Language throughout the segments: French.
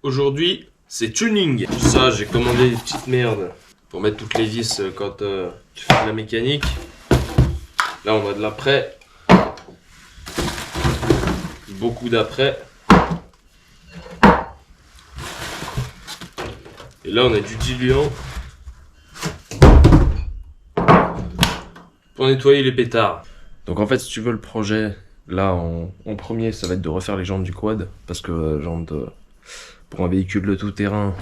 Aujourd'hui, c'est tuning. Ça, j'ai commandé des petites merdes pour mettre toutes les vis quand tu fais de la mécanique. Là, on a de l'après. Beaucoup d'après. Et là, on a du diluant pour nettoyer les pétards. Donc en fait, si tu veux le projet, là, en premier, ça va être de refaire les jantes du quad. Parce que pour un véhicule de tout-terrain,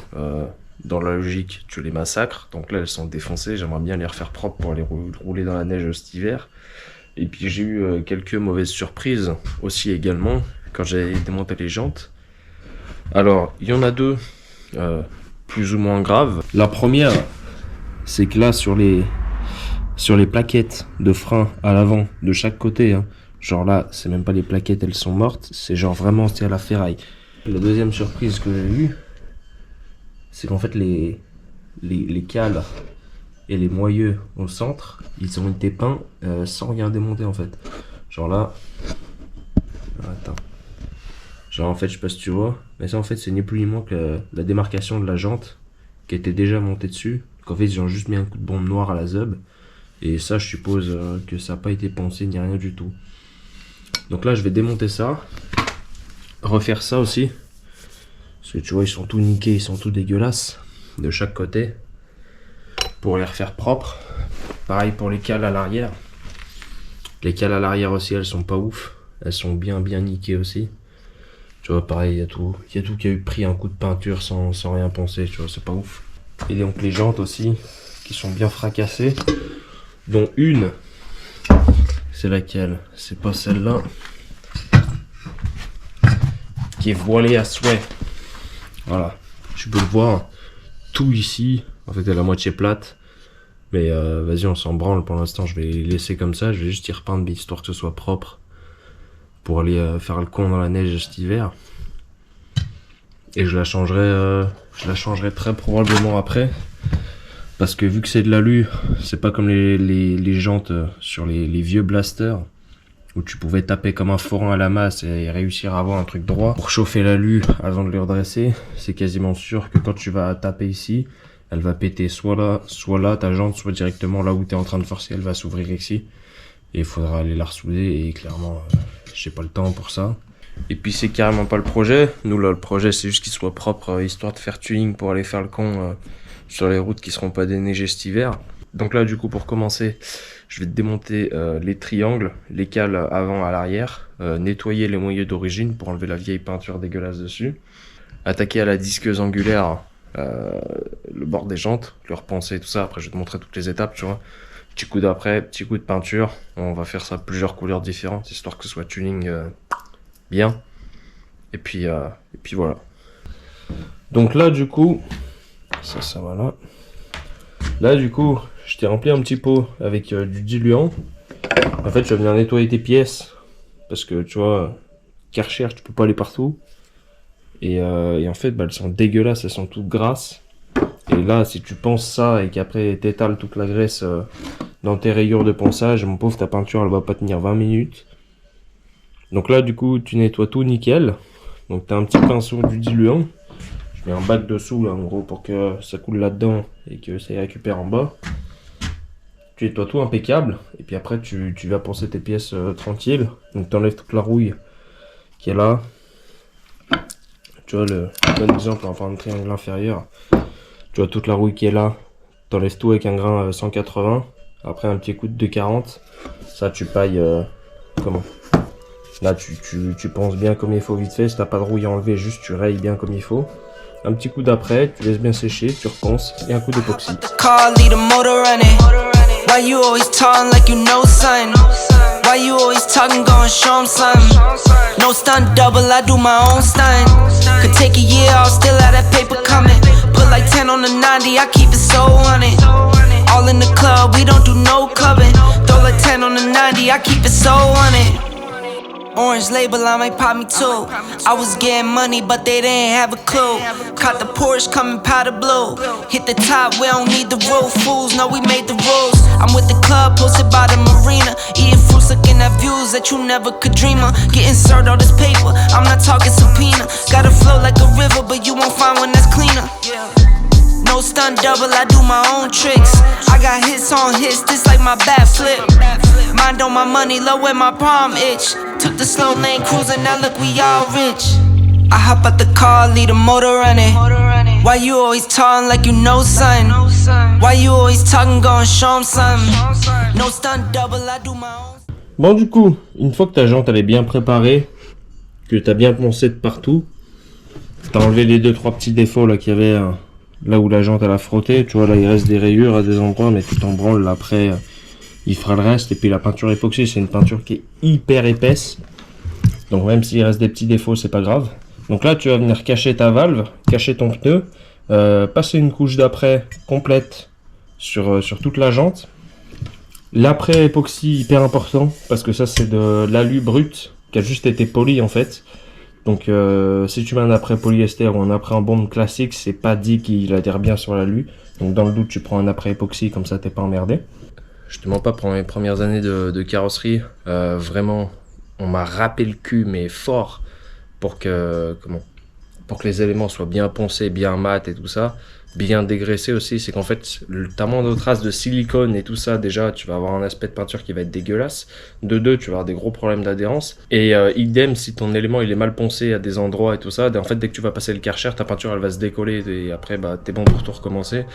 dans la logique, tu les massacres. Donc là, elles sont défoncées. J'aimerais bien les refaire propres pour les rouler dans la neige cet hiver. Et puis j'ai eu quelques mauvaises surprises aussi également quand j'ai démonté les jantes. Alors, il y en a deux plus ou moins graves. La première, c'est que là, sur les plaquettes de frein à l'avant de chaque côté, hein, genre là, c'est même pas les plaquettes, elles sont mortes. C'est genre vraiment, c'est à la ferraille. La deuxième surprise que j'ai eue, c'est qu'en fait les cales et les moyeux au centre, ils ont été peints sans rien démonter en fait. Genre là, attends. Genre en fait, je sais pas si tu vois, mais ça en fait c'est ni plus ni moins que la démarcation de la jante qui était déjà montée dessus. Donc en fait ils ont juste mis un coup de bombe noire à la zub. Et ça je suppose que ça n'a pas été pensé ni rien du tout. Donc là je vais démonter ça. Refaire ça aussi. Parce que tu vois ils sont tout niqués, ils sont tout dégueulasses. De chaque côté. Pour les refaire propres. Pareil pour les cales à l'arrière. Les cales à l'arrière aussi elles sont pas ouf. Elles sont bien niquées aussi. Tu vois pareil il y a tout qui a eu pris un coup de peinture sans rien penser. Tu vois c'est pas ouf. Et donc les jantes aussi qui sont bien fracassées. Dont une. C'est laquelle? C'est pas celle-là. Qui est voilée à souhait. Voilà. Tu peux le voir. Tout ici. En fait, elle est à moitié plate. Mais vas-y, on s'en branle. Pour l'instant, je vais les laisser comme ça. Je vais juste y repeindre histoire que ce soit propre. Pour aller faire le con dans la neige cet hiver. Et je la changerai très probablement après. Parce que vu que c'est de l'alu, c'est pas comme les jantes sur les vieux blasters. Où tu pouvais taper comme un forain à la masse et réussir à avoir un truc droit. Pour chauffer l'alu avant de le redresser, c'est quasiment sûr que quand tu vas taper ici, elle va péter soit là ta jante, soit directement là où tu es en train de forcer, elle va s'ouvrir ici. Et il faudra aller la ressouder et clairement, j'ai pas le temps pour ça. Et puis c'est carrément pas le projet. Nous là, le projet c'est juste qu'il soit propre, histoire de faire tuning pour aller faire le con sur les routes qui seront pas déneigées cet hiver. Donc là du coup pour commencer, je vais démonter les triangles, les cales avant à l'arrière, nettoyer les moyeux d'origine pour enlever la vieille peinture dégueulasse dessus, attaquer à la disqueuse angulaire le bord des jantes, le repenser tout ça. Après je vais te montrer toutes les étapes, tu vois. Petit coup d'après, petit coup de peinture, on va faire ça plusieurs couleurs différentes histoire que ce soit tuning bien. Et puis voilà. Donc là du coup, ça va là. Là du coup, je t'ai rempli un petit pot avec du diluant. En fait, je vais venir nettoyer tes pièces. Parce que tu vois, Karcher, tu peux pas aller partout. Et en fait, elles sont dégueulasses, elles sont toutes grasses. Et là, si tu penses ça et qu'après t'étales toute la graisse dans tes rayures de ponçage, mon pauvre, ta peinture elle va pas tenir 20 minutes. Donc là, du coup, tu nettoies tout nickel. Donc tu as un petit pinceau du diluant. Je mets un bac dessous là en gros pour que ça coule là-dedans et que ça y récupère en bas. Tu nettoies tout impeccable et puis après tu vas poncer tes pièces tranquille. Donc tu enlèves toute la rouille qui est là. Tu vois le bon exemple, on va prendre un triangle inférieur. Tu vois toute la rouille qui est là. Tu enlèves tout avec un grain 180. Après un petit coup de 240. Ça tu pailles comment? Là tu penses bien comme il faut vite fait. Si t'as pas de rouille à enlever, juste tu rayes bien comme il faut. Un petit coup d'après, tu laisses bien sécher, tu repenses et un coup d'époxy. Why you always talking like you know something? Why you always talking, going show 'em something? No stunt double, I do my own stunt. Could take a year, I'll still have that paper coming. Put like 10 on the 90, I keep it so on it. All in the club, we don't do no clubbing. Throw like 10 on the 90, I keep it so on it. Orange label, I might pop me too. I was getting money, but they didn't have a clue. Caught the Porsche coming powder blue. Hit the top, we don't need the roof. Fools know we made the rules. I'm with the club, posted by the marina. Eating fruits, looking at views that you never could dream of. Getting served all this paper, I'm not talking subpoena. Gotta flow like a river, but you won't find one that's cleaner. No stunt double, I do my own tricks. I got hits on hits, this like my bat flip. Mind on my money, low where my palm itch. Took the slow lane cruising, now look we all rich. I hop out the car, leave the motor running. Why you always talking like you know something? Why you always talking, gon' show 'em something? No stunt double, I do my own. Bon, du coup, une fois que ta jante elle est bien préparée, que t'as bien poncé de partout, t'as enlevé les 2-3 petits défauts là qu'il y avait là où la jante elle a frotté. Tu vois, là il reste des rayures à des endroits, mais tu t'en branles. Après, il fera le reste. Et puis la peinture époxy, c'est une peinture qui est hyper épaisse. Donc même s'il reste des petits défauts, c'est pas grave. Donc là, tu vas venir cacher ta valve, cacher ton pneu, passer une couche d'après complète sur toute la jante. L'après époxy, hyper important, parce que ça c'est de l'alu brut qui a juste été poli en fait. Donc si tu mets un après polyester ou un après en bombe classique, c'est pas dit qu'il adhère bien sur l'alu. Donc dans le doute, tu prends un après époxy, comme ça t'es pas emmerdé. Je te mens pas, pendant mes premières années de carrosserie, vraiment, on m'a râpé le cul, mais fort, pour que les éléments soient bien poncés, bien mat et tout ça, bien dégraissés aussi. C'est qu'en fait, t'as moins de traces de silicone et tout ça, déjà, tu vas avoir un aspect de peinture qui va être dégueulasse. De deux, tu vas avoir des gros problèmes d'adhérence. Et idem, si ton élément il est mal poncé à des endroits et tout ça, en fait, dès que tu vas passer le Karcher, ta peinture elle va se décoller et après, bah, t'es bon pour tout recommencer.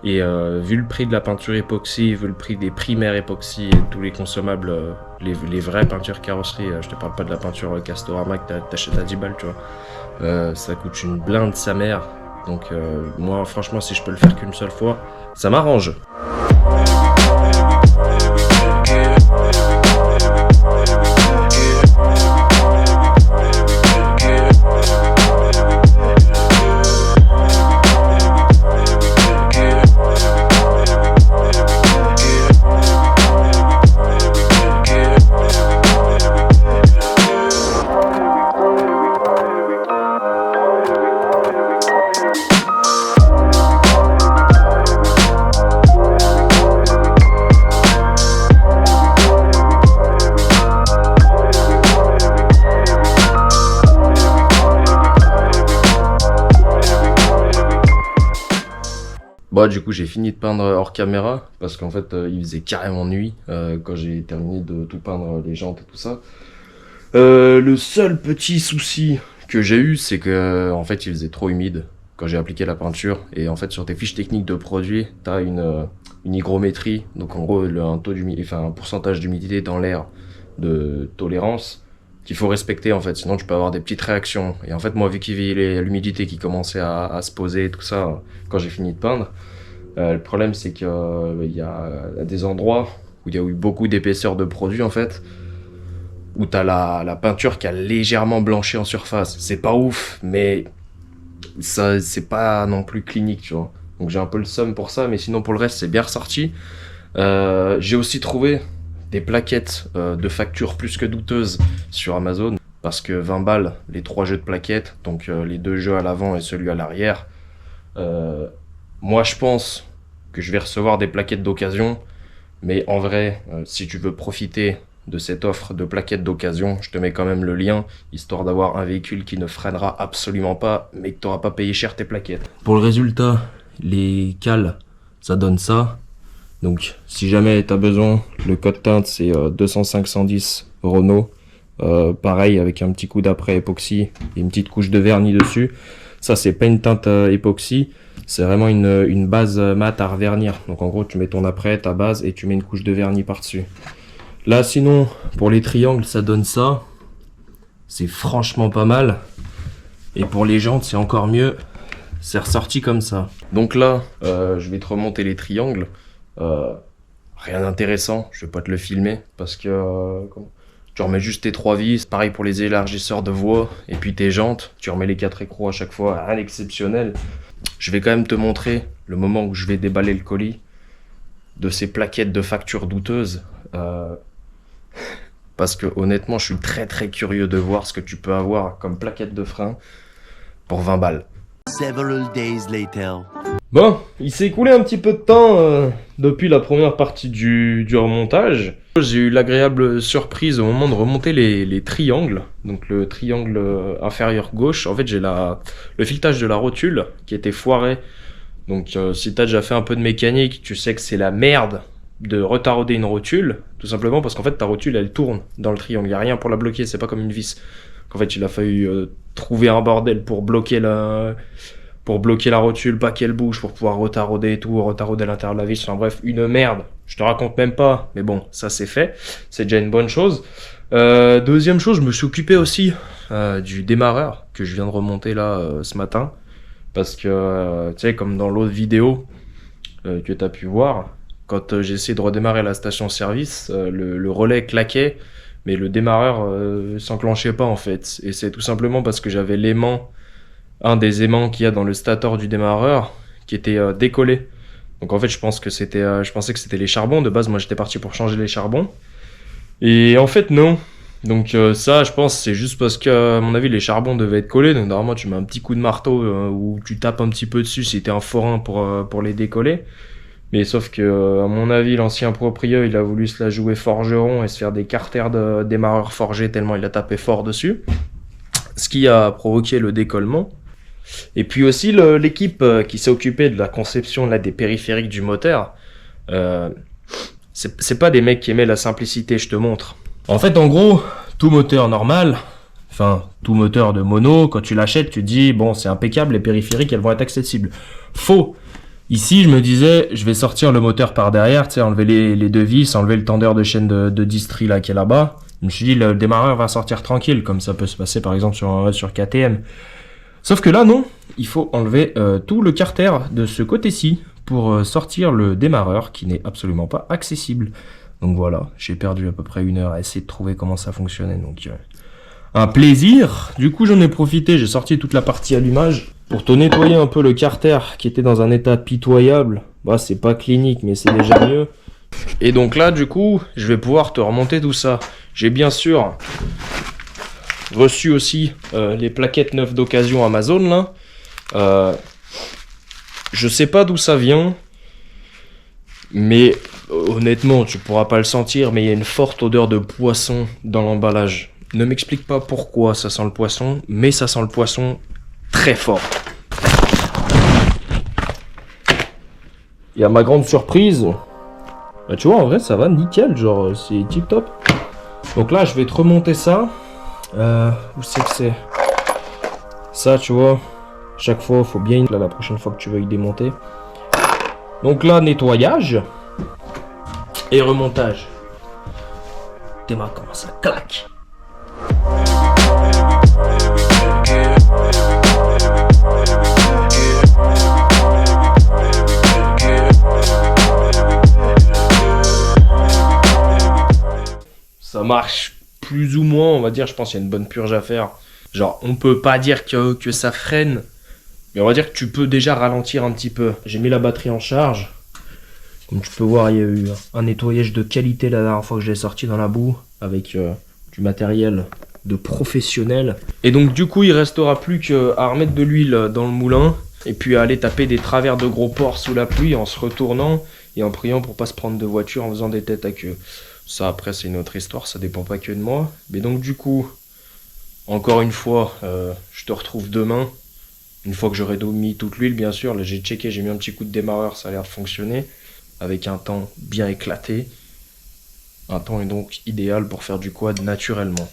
Et vu le prix de la peinture époxy, vu le prix des primaires époxy et tous les consommables, les vraies peintures carrosserie, je te parle pas de la peinture Castorama que t'achètes à 10 balles, tu vois. Ça coûte une blinde sa mère. Donc moi franchement, si je peux le faire qu'une seule fois, ça m'arrange. Bon, du coup, j'ai fini de peindre hors caméra parce qu'en fait, il faisait carrément nuit quand j'ai terminé de tout peindre, les jantes et tout ça. Le seul petit souci que j'ai eu, c'est que en fait, il faisait trop humide quand j'ai appliqué la peinture. Et en fait, sur tes fiches techniques de produit, t'as une hygrométrie, donc en gros, un pourcentage d'humidité dans l'air de tolérance qu'il faut respecter en fait, sinon tu peux avoir des petites réactions. Et en fait, moi, vu qu'il y avait l'humidité qui commençait à se poser et tout ça, quand j'ai fini de peindre, le problème c'est qu'il y a des endroits où il y a eu beaucoup d'épaisseur de produit en fait, où t'as la peinture qui a légèrement blanchi en surface. C'est pas ouf, mais ça c'est pas non plus clinique, tu vois. Donc j'ai un peu le seum pour ça, mais sinon pour le reste c'est bien ressorti. J'ai aussi trouvé des plaquettes de facture plus que douteuses sur Amazon, parce que 20 balles les 3 jeux de plaquettes, donc les 2 jeux à l'avant et celui à l'arrière. Moi je pense que je vais recevoir des plaquettes d'occasion, mais en vrai, si tu veux profiter de cette offre de plaquettes d'occasion, je te mets quand même le lien, histoire d'avoir un véhicule qui ne freinera absolument pas, mais que tu n'auras pas payé cher tes plaquettes. Pour le résultat, les cales, ça donne ça. Donc si jamais tu as besoin, le code teinte c'est 205-110 Renault. Pareil, avec un petit coup d'après époxy et une petite couche de vernis dessus. Ça c'est pas une teinte époxy, c'est vraiment une base mat à revernir. Donc en gros tu mets ton après, ta base, et tu mets une couche de vernis par dessus. Là sinon pour les triangles ça donne ça. C'est franchement pas mal. Et pour les jantes c'est encore mieux. C'est ressorti comme ça. Donc là je vais te remonter les triangles. Rien d'intéressant, je vais pas te le filmer parce que tu remets juste tes 3 vis, pareil pour les élargisseurs de voie et puis tes jantes, tu remets les 4 écrous à chaque fois, rien d'exceptionnel. Je vais quand même te montrer le moment où je vais déballer le colis de ces plaquettes de facture douteuses. parce que honnêtement, je suis très très curieux de voir ce que tu peux avoir comme plaquette de frein pour 20 balles. Several days later. Bon, il s'est écoulé un petit peu de temps depuis la première partie du remontage. J'ai eu l'agréable surprise au moment de remonter les triangles. Donc le triangle inférieur gauche, en fait j'ai le filetage de la rotule qui était foiré. Donc si t'as déjà fait un peu de mécanique, tu sais que c'est la merde de retarauder une rotule. Tout simplement parce qu'en fait ta rotule elle tourne dans le triangle, il n'y a rien pour la bloquer, c'est pas comme une vis. En fait il a fallu trouver un bordel pour bloquer la rotule, pas qu'elle bouge, pour pouvoir retarauder et tout, retarauder à l'intérieur de la vis, enfin bref, une merde. Je te raconte même pas, mais bon, ça c'est fait, c'est déjà une bonne chose. Deuxième chose, je me suis occupé aussi du démarreur que je viens de remonter là ce matin, parce que, tu sais, comme dans l'autre vidéo que tu as pu voir, quand j'ai essayé de redémarrer la station-service, le relais claquait, mais le démarreur s'enclenchait pas en fait, et c'est tout simplement parce que j'avais un des aimants qu'il y a dans le stator du démarreur qui était décollé. Donc en fait je pensais que c'était les charbons. De base moi j'étais parti pour changer les charbons. Et en fait non. Donc ça je pense c'est juste parce que à mon avis les charbons devaient être collés. Donc normalement tu mets un petit coup de marteau ou tu tapes un petit peu dessus si t'es un forain pour les décoller. Mais sauf que à mon avis l'ancien proprio il a voulu se la jouer forgeron et se faire des carters de démarreur forgé tellement il a tapé fort dessus. Ce qui a provoqué le décollement. Et puis aussi l'équipe qui s'est occupée de la conception là, des périphériques du moteur, c'est pas des mecs qui aimaient la simplicité, je te montre. En fait en gros, tout moteur normal, enfin tout moteur de mono, quand tu l'achètes tu te dis bon c'est impeccable, les périphériques elles vont être accessibles. Faux. Ici je me disais je vais sortir le moteur par derrière, tu sais enlever les deux vis, enlever le tendeur de chaîne de distri là qui est là-bas. Je me suis dit le démarreur va sortir tranquille comme ça peut se passer par exemple sur KTM. Sauf que là, non, il faut enlever tout le carter de ce côté-ci pour sortir le démarreur qui n'est absolument pas accessible. Donc voilà, j'ai perdu à peu près 1 heure à essayer de trouver comment ça fonctionnait. Donc un plaisir. Du coup, j'en ai profité, j'ai sorti toute la partie allumage pour te nettoyer un peu le carter qui était dans un état pitoyable. Bah, c'est pas clinique, mais c'est déjà mieux. Et donc là, du coup, je vais pouvoir te remonter tout ça. J'ai bien sûr reçu aussi les plaquettes neuves d'occasion Amazon là. Je sais pas d'où ça vient, mais honnêtement tu pourras pas le sentir, mais il y a une forte odeur de poisson dans l'emballage. Ne m'explique pas pourquoi ça sent le poisson, mais ça sent le poisson très fort. Et à ma grande surprise, bah tu vois en vrai ça va nickel, genre c'est tip top. Donc là je vais te remonter ça. Où c'est que c'est? Ça tu vois, chaque fois faut bien là la prochaine fois que tu veux y démonter. Donc là nettoyage et remontage. T'es marre comment ça claque. Ça marche plus ou moins, on va dire, je pense qu'il y a une bonne purge à faire. Genre, on peut pas dire que ça freine, mais on va dire que tu peux déjà ralentir un petit peu. J'ai mis la batterie en charge. Comme tu peux voir, il y a eu un nettoyage de qualité la dernière fois que je l'ai sorti dans la boue, avec du matériel de professionnel. Et donc du coup, il restera plus qu'à remettre de l'huile dans le moulin, et puis à aller taper des travers de gros porcs sous la pluie en se retournant, et en priant pour pas se prendre de voiture en faisant des têtes à queue. Ça après c'est une autre histoire, ça dépend pas que de moi. Mais donc du coup, encore une fois, je te retrouve demain. Une fois que j'aurai mis toute l'huile bien sûr. Là j'ai checké, j'ai mis un petit coup de démarreur, ça a l'air de fonctionner. Avec un temps bien éclaté. Un temps est donc idéal pour faire du quad naturellement.